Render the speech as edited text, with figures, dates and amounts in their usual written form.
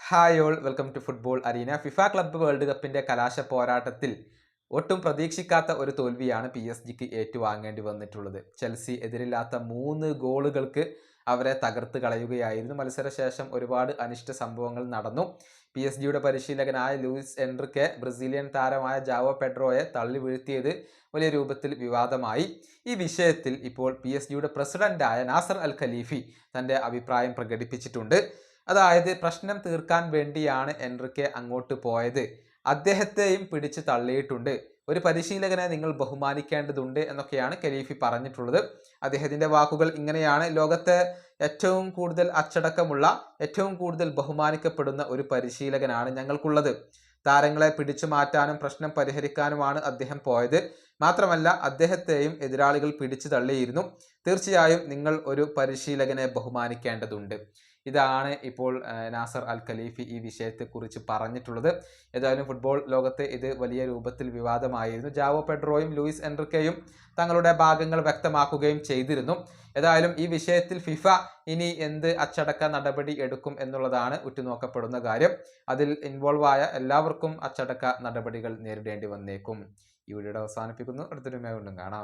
Hi all welcome to football arena. FIFA club world കപ്പിന്റെ കലാശ പോരാട്ടത്തിൽ ഒട്ടും പ്രതീക്ഷിക്കാത്ത ഒരു തോൽവിയാണ് PSG ഏറ്റുവാങ്ങേണ്ടി വന്നിട്ടുള്ളത്. ചെൽസി എതിരില്ലാത്ത 3 ഗോളുകൾക്ക് അവരെ തകർത്ത് കളയുകയായിരുന്നു. മത്സരശേഷം ഒരുപാട് അനിഷ്ട സംഭവങ്ങൾ നടന്നു. PSG പരിശീലകനായ ലൂയിസ് എൻറിക്കെ ബ്രസീലിയൻ താരമായ ജാവോ പെഡ്രോയെ തള്ളി വീഴ്ത്തിയത് വലിയ രൂപത്തിൽ വിവാദമായി. ഈ വിഷയത്തിൽ ഇപ്പോൾ PSG പ്രസിഡന്റായ നാസർ അൽ ഖലീഫി തൻ്റെ അഭിപ്രായം പ്രകടിപ്പിച്ചിട്ടുണ്ട്. അതായത് പ്രശ്നം തീർക്കാൻ വേണ്ടിയാണ് എൻറിക്കെ അങ്ങോട്ട് പോയത്. അദ്ദേഹത്തെയും പിടിച്ച് തള്ളിയിട്ടുണ്ട്. ഒരു പരിശീലകനെ നിങ്ങൾ ബഹുമാനിക്കേണ്ടതുണ്ട് എന്നൊക്കെയാണ് ഖലീഫി പറഞ്ഞിട്ടുള്ളത്. അദ്ദേഹത്തിൻ്റെ വാക്കുകൾ ഇങ്ങനെയാണ്: ലോകത്തെ ഏറ്റവും കൂടുതൽ അച്ചടക്കമുള്ള, ഏറ്റവും കൂടുതൽ ബഹുമാനിക്കപ്പെടുന്ന ഒരു പരിശീലകനാണ് ഞങ്ങൾക്കുള്ളത്. താരങ്ങളെ പിടിച്ചു മാറ്റാനും പ്രശ്നം പരിഹരിക്കാനുമാണ് അദ്ദേഹം പോയത്. മാത്രമല്ല അദ്ദേഹത്തെയും എതിരാളികൾ പിടിച്ചു തള്ളിയിരുന്നു. തീർച്ചയായും നിങ്ങൾ ഒരു പരിശീലകനെ ബഹുമാനിക്കേണ്ടതുണ്ട്. ഇതാണ് ഇപ്പോൾ നാസർ അൽ ഖലീഫി ഈ വിഷയത്തെക്കുറിച്ച് പറഞ്ഞിട്ടുള്ളത്. ഏതായാലും ഫുട്ബോൾ ലോകത്ത് ഇത് വലിയ രൂപത്തിൽ വിവാദമായിരുന്നു. ജാവോ പെഡ്രോയും ലൂയിസ് എൻറിക്കെയും തങ്ങളുടെ ഭാഗങ്ങൾ വ്യക്തമാക്കുകയും ചെയ്തിരുന്നു. ഏതായാലും ഈ വിഷയത്തിൽ ഫിഫ ഇനി എന്ത് അച്ചടക്ക നടപടി എടുക്കും എന്നുള്ളതാണ് ഉറ്റുനോക്കപ്പെടുന്ന കാര്യം. അതിൽ ഇൻവോൾവ് ആയ എല്ലാവർക്കും അച്ചടക്ക നടപടികൾ നേരിടേണ്ടി വന്നേക്കും. ഈ വീഡിയോ അവസാനിപ്പിക്കുന്നു. അടുത്തൊരു വീണ്ടും കാണാം.